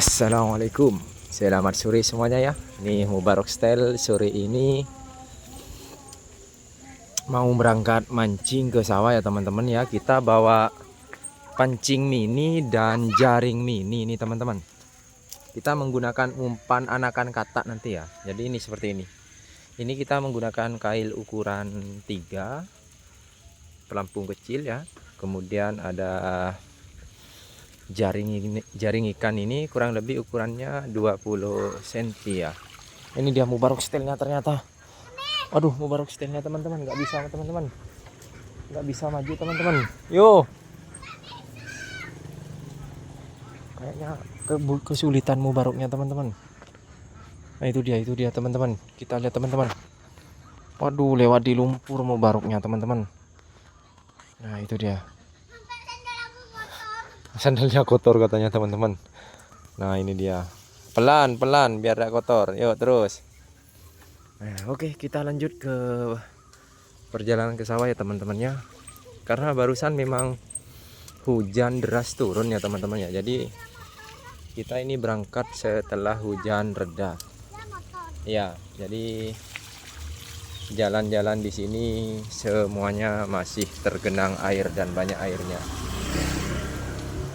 Assalamualaikum, selamat sore semuanya ya. Ini Mubarak Style sore ini mau berangkat mancing ke sawah ya teman-teman ya. Kita bawa pancing mini dan jaring mini ini teman-teman. Kita menggunakan umpan anakan katak nanti ya. Jadi ini seperti ini. Ini kita menggunakan kail ukuran 3 pelampung kecil ya. Kemudian ada jaring ikan ini kurang lebih ukurannya 20 cm ya. Ini dia Mubarak Style-nya ternyata. Aduh, Mubarak Style-nya teman-teman, nggak bisa teman-teman. Nggak bisa maju teman-teman. Yo. Kayaknya kesulitan Mubaraknya teman-teman. Nah, itu dia teman-teman. Kita lihat teman-teman. Waduh, lewat di lumpur Mubaraknya teman-teman. Nah, itu dia. Sandalnya kotor katanya teman-teman. Nah, ini dia. Pelan-pelan biar tidak kotor. Yuk terus. Nah, oke, kita lanjut ke perjalanan ke sawah ya teman-teman ya. Karena barusan memang hujan deras turun ya teman-teman ya. Jadi kita ini berangkat setelah hujan reda. Ya, jadi jalan-jalan di sini semuanya masih tergenang air dan banyak airnya.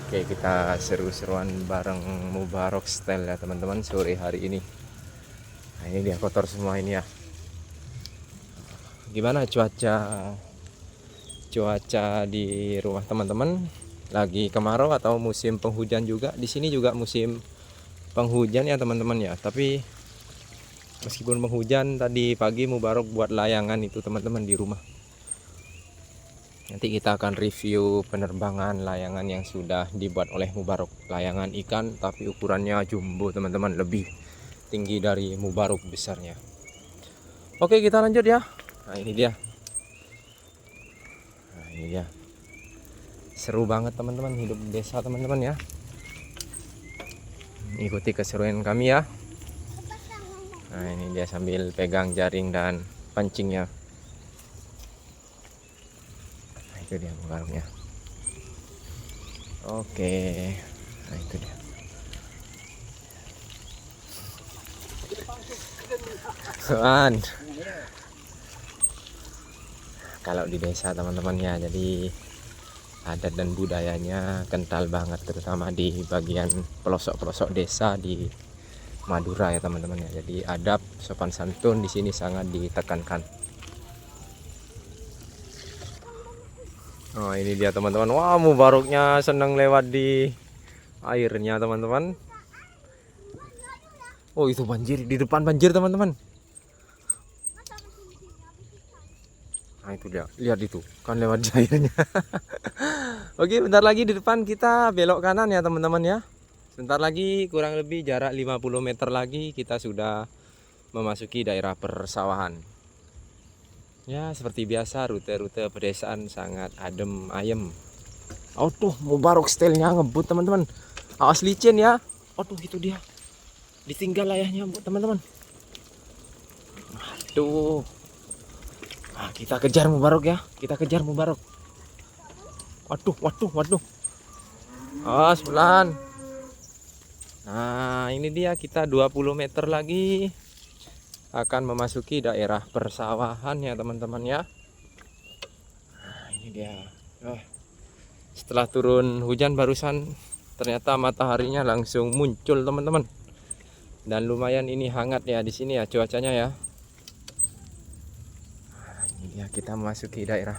Oke, kita seru-seruan bareng Mubarak Style ya teman-teman sore hari ini. Nah, ini dia kotor semua ini ya. Gimana cuaca di rumah teman-teman? Lagi kemarau atau musim penghujan juga? Di sini juga musim penghujan ya teman-teman ya. Tapi meskipun penghujan, tadi pagi Mubarak buat layangan itu teman-teman di rumah. Nanti kita akan review penerbangan layangan yang sudah dibuat oleh Mubarak. Layangan ikan tapi ukurannya jumbo teman-teman, lebih tinggi dari Mubarak besarnya. Oke, kita lanjut ya. Nah, ini dia. Seru banget teman-teman hidup di desa teman-teman ya. Ikuti keseruan kami ya. Nah, ini dia sambil pegang jaring dan pancingnya. Itu dia Mubaraknya. Oke, nah itu dia. Man. Kalau di desa teman-teman ya, jadi adat dan budayanya kental banget, terutama di bagian pelosok-pelosok desa di Madura ya teman-teman ya. Jadi adab sopan santun di sini sangat ditekankan. Oh, ini dia teman-teman. Wah, Mubaraknya senang lewat di airnya teman-teman. Oh, itu banjir, di depan banjir teman-teman. Nah, itu dia, lihat itu kan lewat di airnya. Oke, bentar lagi di depan kita belok kanan ya teman-teman ya. Sebentar lagi, kurang lebih jarak 50 meter lagi kita sudah memasuki daerah persawahan. Ya, seperti biasa rute-rute pedesaan sangat adem ayem. Oh tuh, Mubarak Style-nya ngebut teman-teman. Awas licin ya. Oh tuh, itu dia. Ditinggal ayahnya teman-teman. Aduh. Nah, kita kejar Mubarak ya. Kita kejar Mubarak. Waduh. Awas pelan. Nah, ini dia, kita 20 meter lagi akan memasuki daerah persawahan ya teman-teman ya. Nah, ini dia. Setelah turun hujan barusan, ternyata mataharinya langsung muncul teman-teman. Dan lumayan ini hangat ya di sini ya cuacanya ya. Nah, ini dia, kita memasuki daerah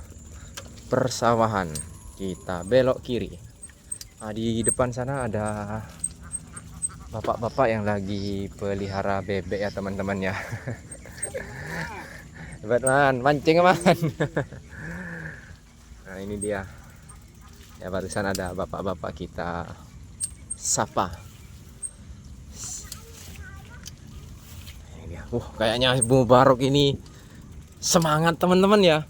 persawahan. Kita belok kiri. Nah, di depan sana ada bapak-bapak yang lagi pelihara bebek ya teman-teman ya. Hebat man, mancing man. Nah, ini dia. Ya, barusan ada bapak-bapak kita sapa. Ini dia. Kayaknya Mubarak ini semangat teman-teman ya.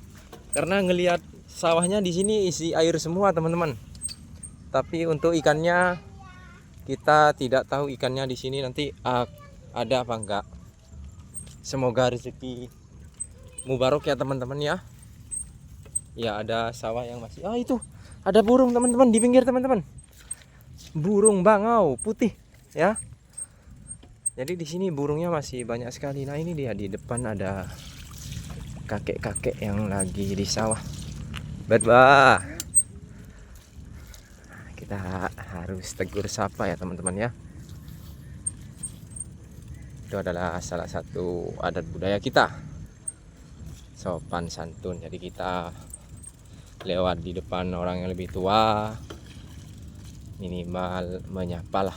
Karena ngelihat sawahnya di sini isi air semua teman-teman. Tapi untuk ikannya kita tidak tahu ikannya di sini nanti ada apa enggak. Semoga rezeki Mubarak ya teman-teman ya. Ya, ada sawah yang masih. Itu ada burung teman-teman di pinggir teman-teman. Burung bangau putih. ya. Jadi di sini burungnya masih banyak sekali. Nah ini dia, di depan ada kakek-kakek yang lagi di sawah. Bah, kita harus tegur sapa ya teman-teman ya. Itu adalah salah satu adat budaya kita, sopan santun. Jadi kita lewat di depan orang yang lebih tua, minimal menyapalah,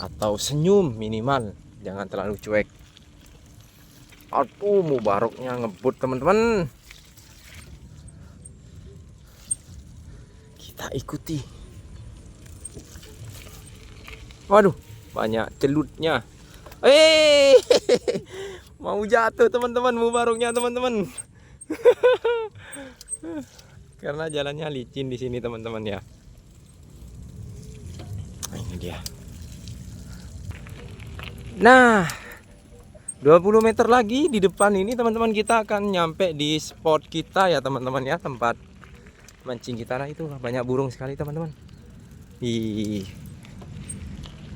atau senyum minimal, jangan terlalu cuek. Aduh, mubaroknya ngebut teman-teman. Kita ikuti. Waduh, banyak celutnya. Mau jatuh teman-teman, mubaroknya teman-teman. Karena jalannya licin di sini teman-teman ya. Nah, ini dia. Nah, 20 meter lagi di depan ini teman-teman, kita akan nyampe di spot kita ya teman-teman ya, tempat mancing kita. Nah itu banyak burung sekali teman-teman.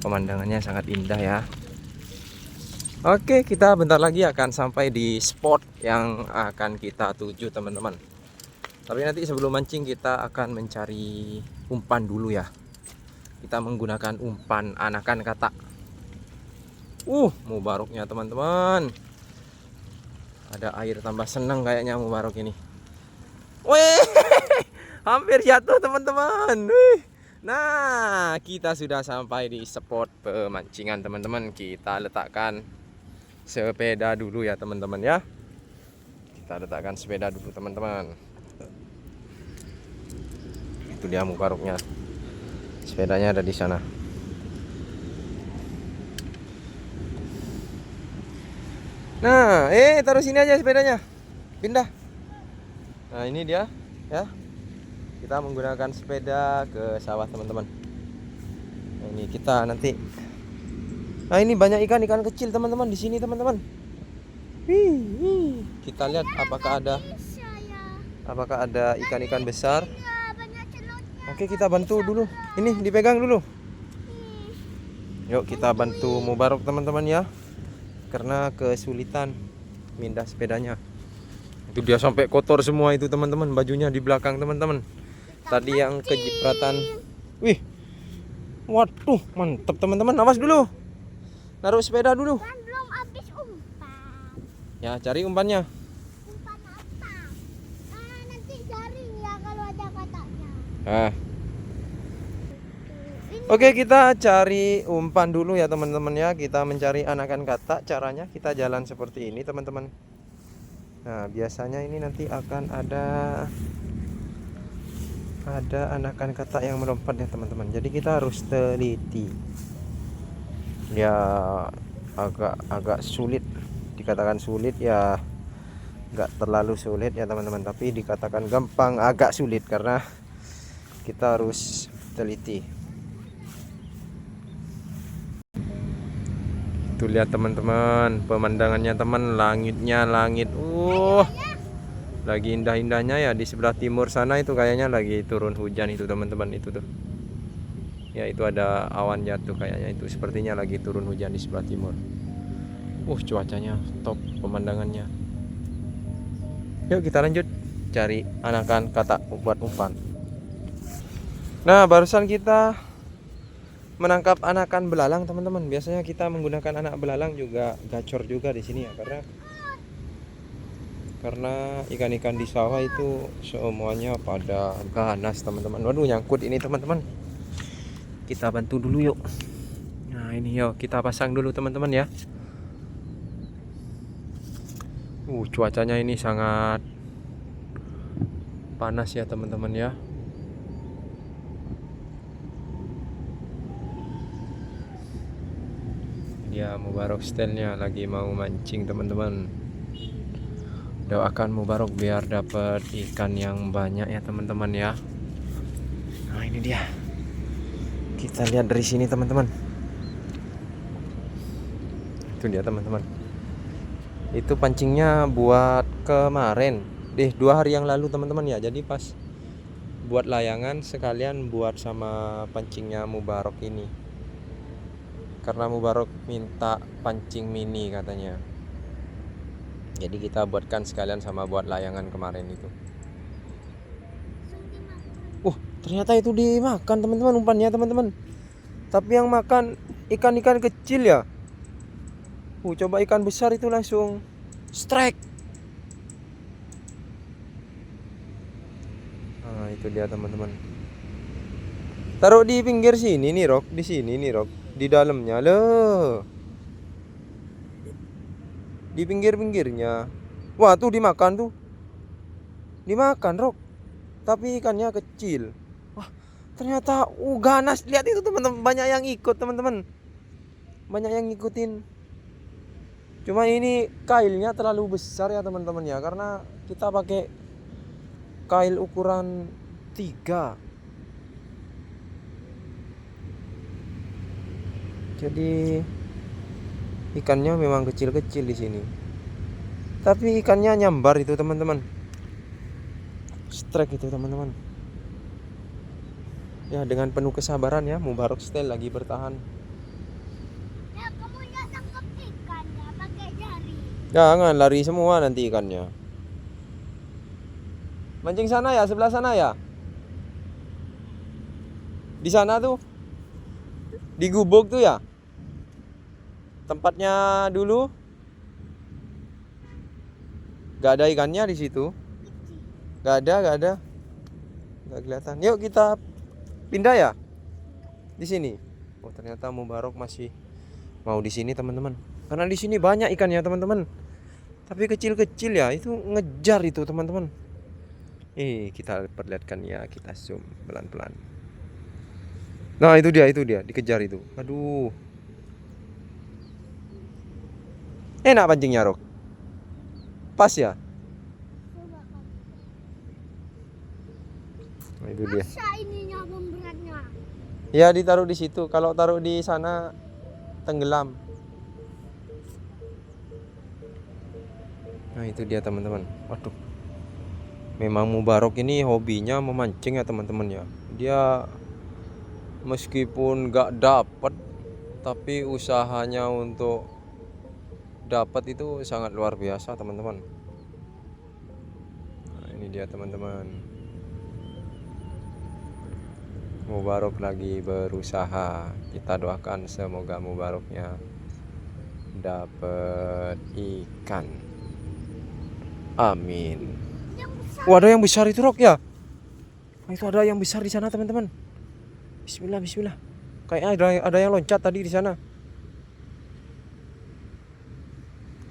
Pemandangannya sangat indah ya. Oke, kita bentar lagi akan sampai di spot yang akan kita tuju teman-teman. Tapi nanti sebelum mancing kita akan mencari umpan dulu ya. Kita menggunakan umpan anakan katak. Mubaroknya teman-teman. Ada air tambah senang kayaknya mubarok ini. Wih, hampir jatuh teman-teman. Nah, kita sudah sampai di spot pemancingan teman-teman. Kita letakkan sepeda dulu ya teman-teman ya. Kita letakkan sepeda dulu teman-teman. Itu dia mubaroknya. Sepedanya ada di sana. Nah, taruh sini aja sepedanya. Pindah. Nah, ini dia ya. Kita menggunakan sepeda ke sawah teman-teman. Nah, ini kita nanti. Nah, ini banyak ikan-ikan kecil teman-teman di sini teman-teman. Kita lihat apakah ada ikan-ikan besar. Oke, kita bantu dulu. Ini dipegang dulu. Yuk kita bantu mubarok teman-teman ya. Karena kesulitan mindah sepedanya. Itu dia sampai kotor semua itu teman-teman, bajunya di belakang teman-teman. Tadi yang kejipratan. Wih. Waduh, mantap teman-teman. Awas dulu. Naruh sepeda dulu. Kan belum habis umpan. Ya, cari umpannya. Umpan apa? Nanti jaring ya kalau ada kataknya. Oke, kita cari umpan dulu ya teman-teman ya. Kita mencari anakan katak. Caranya kita jalan seperti ini teman-teman. Nah, biasanya ini nanti akan ada anakan katak yang melompat ya teman-teman. Jadi kita harus teliti. Ya agak sulit, dikatakan sulit ya, nggak terlalu sulit ya teman-teman, tapi dikatakan gampang agak sulit karena kita harus teliti. Tuh lihat teman-teman, pemandangannya teman, langitnya langit. Lagi indah-indahnya ya. Di sebelah timur sana itu kayaknya lagi turun hujan itu teman-teman, itu tuh. Ya, itu ada awan jatuh kayaknya, itu sepertinya lagi turun hujan di sebelah timur. Cuacanya top, pemandangannya. Yuk kita lanjut cari anakan katak buat umpan. Nah, barusan kita menangkap anakan belalang teman-teman. Biasanya kita menggunakan anak belalang juga gacor juga di sini ya, karena ikan-ikan di sawah itu semuanya pada ganas teman-teman. Waduh, nyangkut ini teman-teman. Kita bantu dulu yuk. Nah, ini yuk kita pasang dulu teman-teman ya. Cuacanya ini sangat panas ya teman-teman ya. Ya, mubarok stylenya lagi mau mancing teman-teman. Doakan mubarok biar dapat ikan yang banyak ya teman-teman ya. Nah, ini dia. Kita lihat dari sini teman-teman. Itu dia teman-teman. Itu pancingnya buat kemarin. 2 hari yang lalu teman-teman ya. Jadi pas buat layangan sekalian buat sama pancingnya mubarok ini. karena Mubarok minta pancing mini katanya. Jadi kita buatkan sekalian sama buat layangan kemarin itu. Ternyata itu dimakan teman-teman umpannya teman-teman. Tapi yang makan ikan-ikan kecil ya. Coba ikan besar itu langsung strike. Nah, itu dia teman-teman. Taruh di pinggir sini nih, Rok. Di sini nih, Rok. Di dalamnya loh. Di pinggir-pinggirnya. Wah, tuh dimakan tuh. Dimakan, Rok. Tapi ikannya kecil. Wah, ternyata ganas. Lihat itu teman-teman, banyak yang ikut, teman-teman. Banyak yang ngikutin. Cuma ini kailnya terlalu besar ya teman-teman ya, karena kita pakai kail ukuran 3. Jadi ikannya memang kecil-kecil di sini. Tapi ikannya nyambar itu teman-teman. Strike itu teman-teman. Ya dengan penuh kesabaran ya, Mubarok Style lagi bertahan. Ya, kamu ya tangkap ikan ya pakai jari. Jangan lari semua nanti ikannya. Mancing sana ya, sebelah sana ya. Di sana tuh. Di gubuk tuh ya. Tempatnya dulu. Gak ada ikannya di situ. Gak ada. Gak kelihatan. Yuk kita pindah ya. Di sini. Oh, ternyata Mubarok masih mau di sini teman-teman. Karena di sini banyak ikannya teman-teman. Tapi kecil-kecil ya, itu ngejar itu teman-teman. Kita perlihatkan ya, kita zoom pelan-pelan. Nah, itu dia, dikejar itu. Aduh. Enak pancingnya, Rok. Pas ya? Coba kamu. Nah, itu dia. Masa ininya beratnya? Ya, ditaruh di situ. Kalau taruh di sana tenggelam. Nah, itu dia teman-teman. Waduh. Memang Mubarok ini hobinya memancing ya teman-teman ya. Dia meskipun gak dapat, tapi usahanya untuk dapat itu sangat luar biasa teman-teman. Nah, ini dia teman-teman. Mubarok lagi berusaha. Kita doakan semoga Mubaroknya dapat ikan. Amin. Wah, ada yang besar itu, Rok ya. Itu ada yang besar di sana teman-teman. Bismillah. Kayaknya ada yang loncat tadi di sana.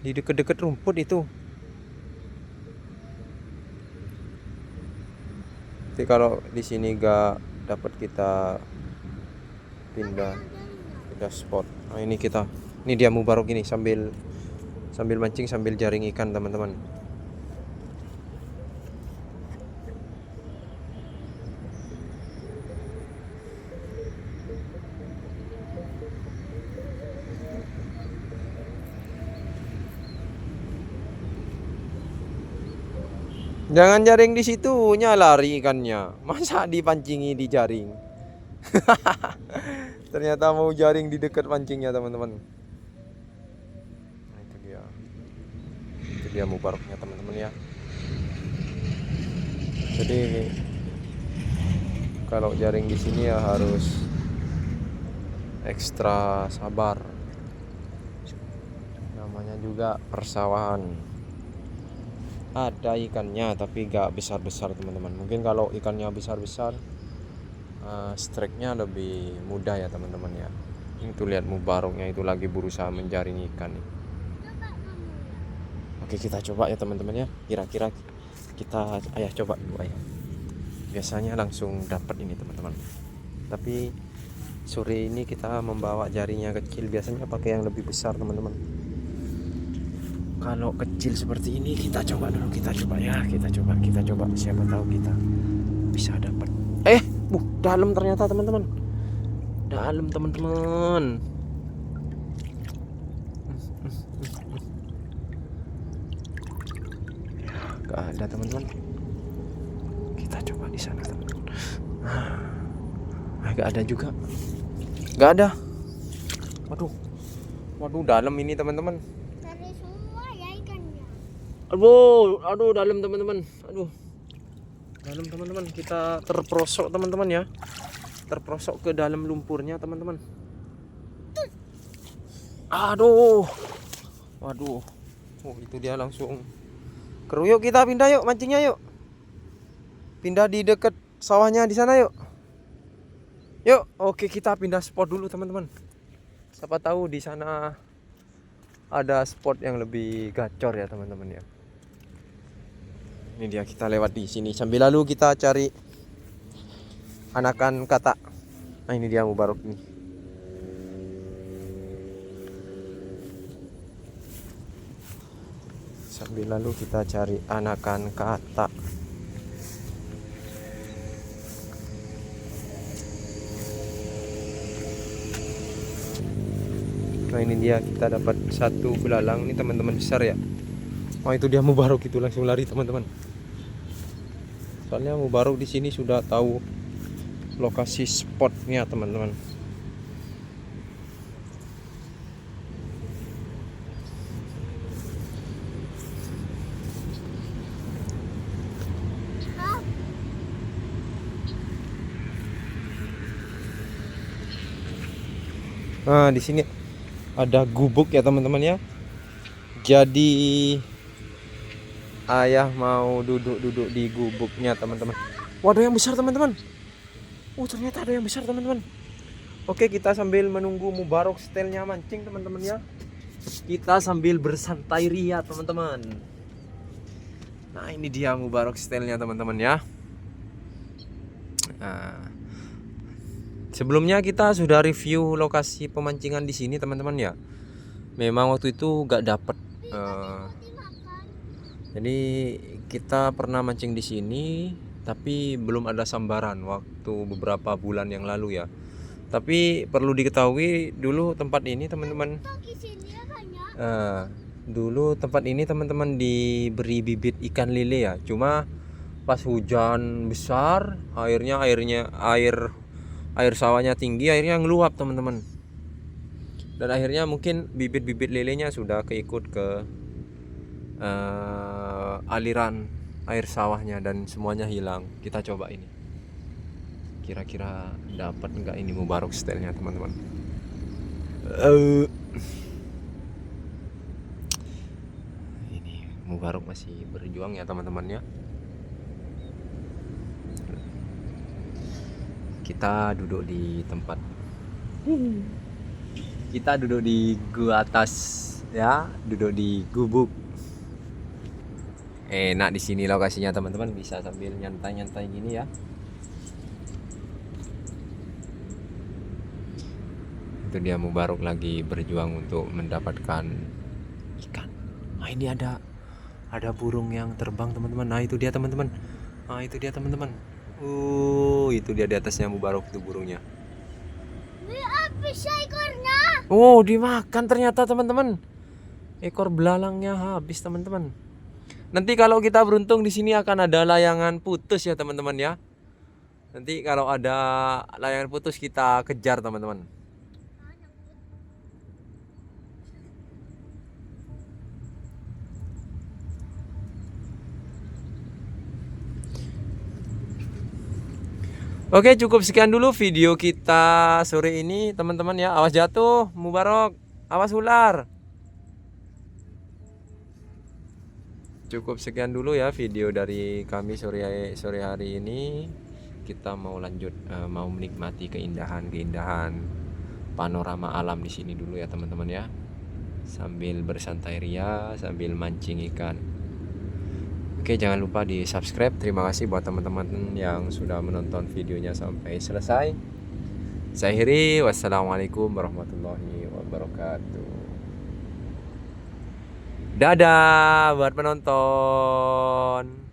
Di deket-deket rumput itu. Tapi kalau di sini gak dapat, kita pindah spot. Nah, ini dia Mubarok ini sambil mancing sambil jaring ikan teman-teman. Jangan jaring di situnya, lari ikannya. Masa dipancingi di jaring? Ternyata mau jaring di dekat pancingnya teman-teman. Nah, itu dia Mubaroknya teman-teman ya. Jadi kalau jaring di sini ya harus ekstra sabar. Namanya juga persawahan. Ada ikannya tapi gak besar-besar teman-teman. Mungkin kalau ikannya besar-besar, strike-nya lebih mudah ya teman-teman ya. Itu lihat Mubaroknya itu lagi berusaha menjaring ikan nih. Oke, kita coba ya teman-teman ya. Kira-kira kita coba dulu ayah. Biasanya langsung dapat ini teman-teman. Tapi sore ini kita membawa jaringnya kecil. Biasanya pakai yang lebih besar teman-teman. Kalau kecil seperti ini kita coba dulu, kita coba. Siapa tahu kita bisa dapat. Dalam ternyata teman-teman. Dalam teman-teman. Gak ada teman-teman. Kita coba di sana teman-teman. Gak ada juga. Gak ada. Waduh. Waduh, dalam ini teman-teman. Cari semua ya ikannya. Aduh, dalam teman-teman. Aduh. Dalam teman-teman, kita terperosok teman-teman ya. Terperosok ke dalam lumpurnya teman-teman. Aduh. Waduh. Oh, itu dia langsung keruh. Yuk kita pindah yuk, mancingnya yuk. Pindah di dekat sawahnya di sana yuk. Yuk, oke kita pindah spot dulu teman-teman. Siapa tahu di sana ada spot yang lebih gacor ya teman-teman ya. Ini dia, kita lewat di sini sambil lalu kita cari anakan kata. Nah ini dia Mubarok nih. Sambil lalu kita cari anakan kata. Nah ini dia, kita dapat satu belalang ini teman-teman, besar ya. Oh itu dia Mubarok, itu langsung lari teman-teman. Soalnya Mubarok di sini sudah tahu lokasi spotnya teman-teman. Nah di sini ada gubuk ya teman-teman ya. Jadi ayah mau duduk-duduk di gubuknya teman-teman. Waduh yang besar teman-teman. Ternyata ada yang besar teman-teman. Oke, kita sambil menunggu Mubarok stylenya mancing teman-teman ya. Kita sambil bersantai ria teman-teman. Nah ini dia Mubarok stylenya teman-teman ya. Nah, sebelumnya kita sudah review lokasi pemancingan di sini teman-teman ya. Memang waktu itu gak dapet. Jadi kita pernah mancing di sini, tapi belum ada sambaran waktu beberapa bulan yang lalu ya. Tapi perlu diketahui dulu tempat ini teman-teman. Dulu tempat ini teman-teman diberi bibit ikan lele ya. Cuma pas hujan besar, air sawahnya tinggi, airnya ngeluap teman-teman. Dan akhirnya mungkin bibit-bibit lelenya sudah keikut ke aliran air sawahnya dan semuanya hilang. Kita coba ini. Kira-kira dapat enggak ini Mubarok stylenya teman-teman. Ini Mubarok masih berjuang ya teman-teman ya. Kita duduk di tempat. Kita duduk di gua atas ya, duduk di gubuk. Enak di sini lokasinya teman-teman, bisa sambil nyantai-nyantai gini ya. Itu dia Mubarok lagi berjuang untuk mendapatkan ikan. Nah ini ada burung yang terbang teman-teman. Nah itu dia teman-teman. Itu dia di atasnya Mubarok itu burungnya. Habis ekornya. Dimakan ternyata teman-teman. Ekor belalangnya habis teman-teman. Nanti kalau kita beruntung di sini akan ada layangan putus ya teman-teman ya. Nanti kalau ada layangan putus kita kejar teman-teman. Oke, cukup sekian dulu video kita sore ini teman-teman ya. Awas jatuh Mubarok, awas ular. Cukup sekian dulu ya video dari kami sore hari ini. Kita mau lanjut mau menikmati keindahan panorama alam di sini dulu ya teman-teman ya. Sambil bersantai ria, sambil mancing ikan. Oke, jangan lupa di subscribe. Terima kasih buat teman-teman yang sudah menonton videonya sampai selesai. Saya akhiri, wassalamualaikum warahmatullahi wabarakatuh. Dadah buat penonton.